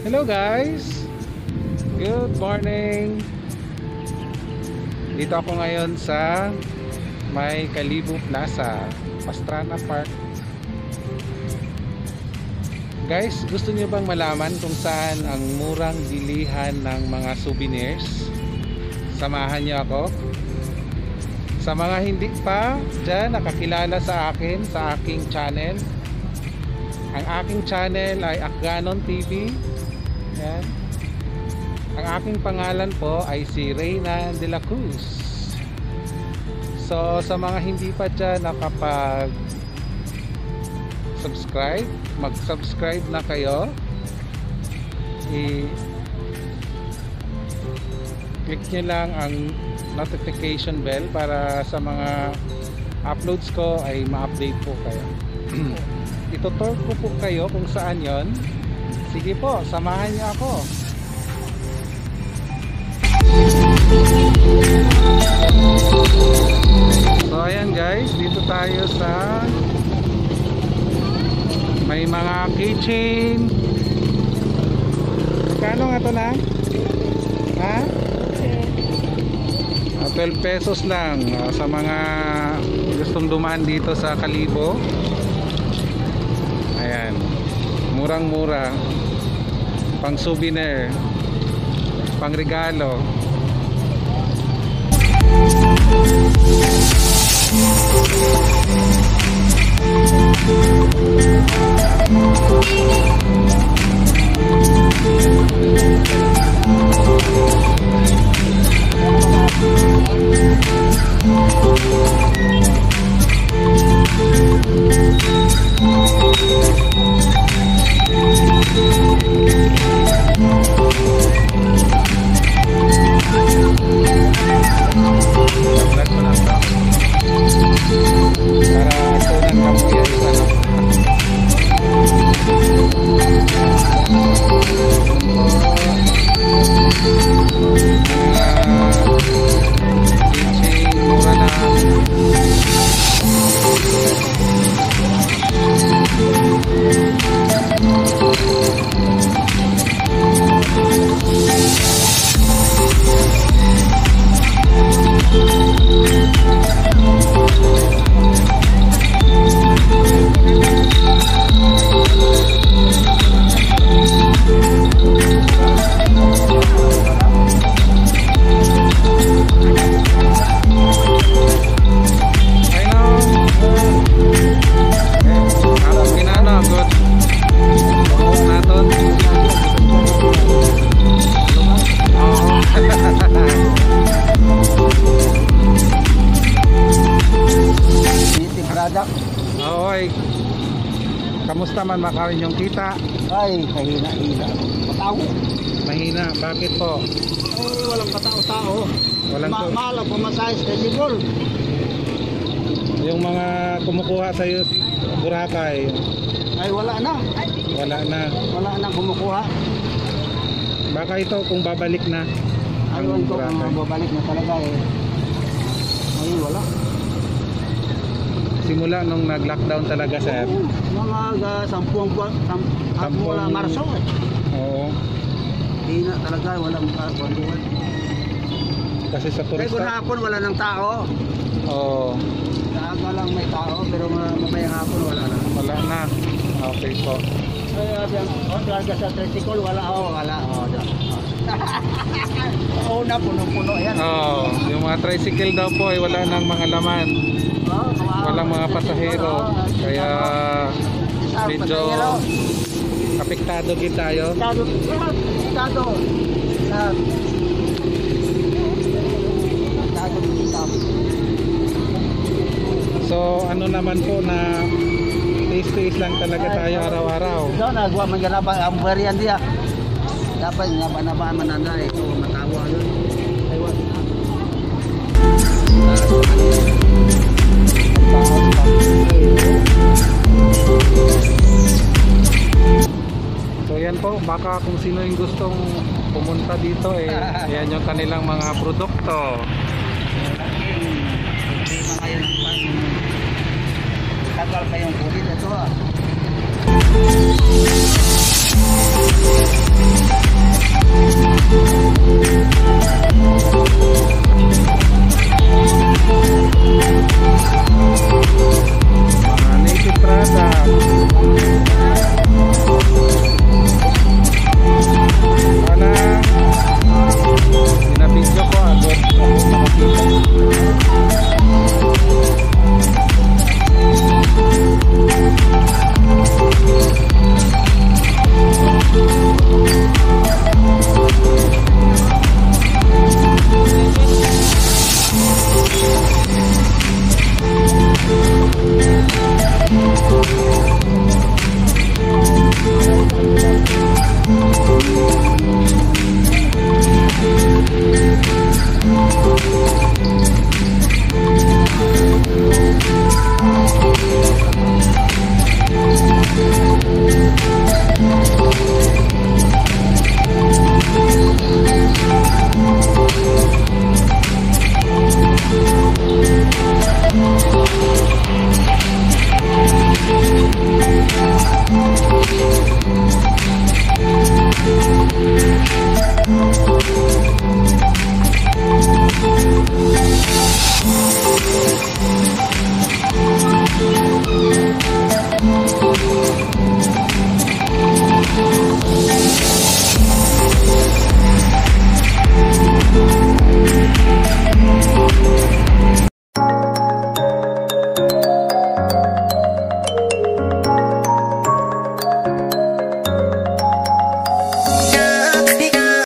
Hello guys, good morning. Dito ako ngayon sa may Kalibo Plaza, Pastrana Park. Guys, gusto niyo bang malaman kung saan ang murang bilihan ng mga souvenirs? Samahan niyo ako. Sa mga hindi pa dyan nakakilala sa akin, sa aking channel, ang aking channel ay Akganon TV. Yan. Ang aking pangalan po ay si Reyna de la Cruz. So sa mga hindi pa dyan nakapag subscribe, mag-subscribe na kayo. I-click nyo lang ang notification bell para sa mga uploads ko ay ma-update po kayo. Itutur ko po kayo kung saan yon. Sige po, samahan niyo ako. So ayan guys, dito tayo sa may mga keychain. Kano nga to na? Ha? 12 pesos lang sa mga gustong dumaan dito sa Kalibo. Ayan, murang-mura, pang souvenir, pang regalo. Oy, kamusta man makarin yung kita? Ay, mahina-hina. Matao. Mahina, bakit po? Ay, walang katao-tao. Walang Mahal po masayos kasi gol. Yung mga kumukuha sa iyo Boracay. Ay, wala na. Wala na. Wala na kumukuha. Baka ito kung babalik na. Ayun ko kung babalik na talaga eh. Ay, wala. Simula nung nag-lockdown talaga, sir? Mga 10 buwan, mula Marso eh. Oo. Hindi na talaga, walang buwan. Kasi sa Kaya turista. kung hapon wala ng tao. Oo. Saaga lang may tao, pero mamayang hapon wala na. Wala na. Okay po. Ay, talaga sa tricycle, wala. Una, puno-puno yan. Oo. Yung mga tricycle daw po ay wala nang mga laman. Walang mga pasahero. Kaya medyo apektado din tayo. Apektado. So ano naman po na taste lang talaga tayo araw-araw. So nagwa man ganapa ang barian dia. Dapat nga ba mananda ito matawa yun. Aywa. So yan po, baka kung sino yung gustong pumunta dito yan yung kanilang mga produkto. Tagal pa yung kulit ito